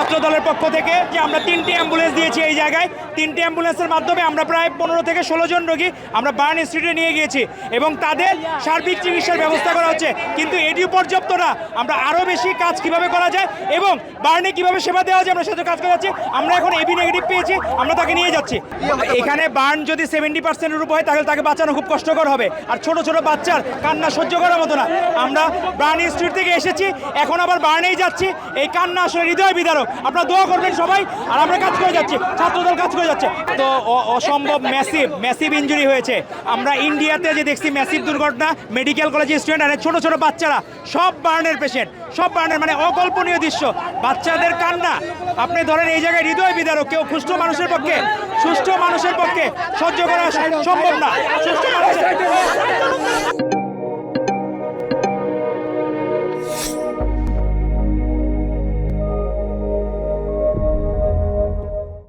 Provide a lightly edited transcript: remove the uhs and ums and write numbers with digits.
ছাত্র দলের পক্ষ থেকে যে আমরা 3টি অ্যাম্বুলেন্স দিয়েছি এই জায়গায়। 3টি অ্যাম্বুলেন্সের মাধ্যমে আমরা প্রায় 15 থেকে 16 জন রোগী আমরা বার্ন ইনস্টিটিউটে নিয়ে গিয়েছি এবং তাদের সার্বিক চিকিৎসার ব্যবস্থা করা হচ্ছে। কিন্তু এটিও পর্যাপ্ত না, আমরা আরও বেশি কাজ কিভাবে করা যায় এবং বার্নে কিভাবে সেবা দেওয়া যায় আমরা সেটা কাজ করা যাচ্ছি। আমরা এখন এবি নেগেটিভ পেয়েছি, আমরা তাকে নিয়ে যাচ্ছি। এখানে বার্ন যদি 70%-এর উপর হয় তাহলে তাকে বাঁচানো খুব কষ্টকর হবে, আর ছোট ছোট বাচ্চার কান্না সহ্য করার মতো না। আমরা বার্ন ইনস্টিটিউট থেকে এসেছি, এখন আবার বার্নেই যাচ্ছি। এই কান্না আসলে হৃদয় বিদারক, আপনারা দোয়া করবেন সবাই, আর আমরা কাজ করে যাচ্ছি, ছাত্রদল কাজ করে যাচ্ছে। তো অসম্ভব ম্যাসিভ ইনজুরি হয়েছে। আমরা ইন্ডিয়াতে যে দেখছি ম্যাসিভ দুর্ঘটনা, মেডিকেল কলেজের স্টুডেন্ট আর ছোট ছোট বাচ্চারা সব বার্নের পেশেন্ট, সব বার্নের, মানে অকল্পনীয় দৃশ্য। বাচ্চাদের কান্না আপনি ধরেন এই জায়গায় হৃদয় বিদারক। কেউ সুস্থ মানুষের পক্ষে সহ্য করা সম্ভব না। সুস্থ মানুষের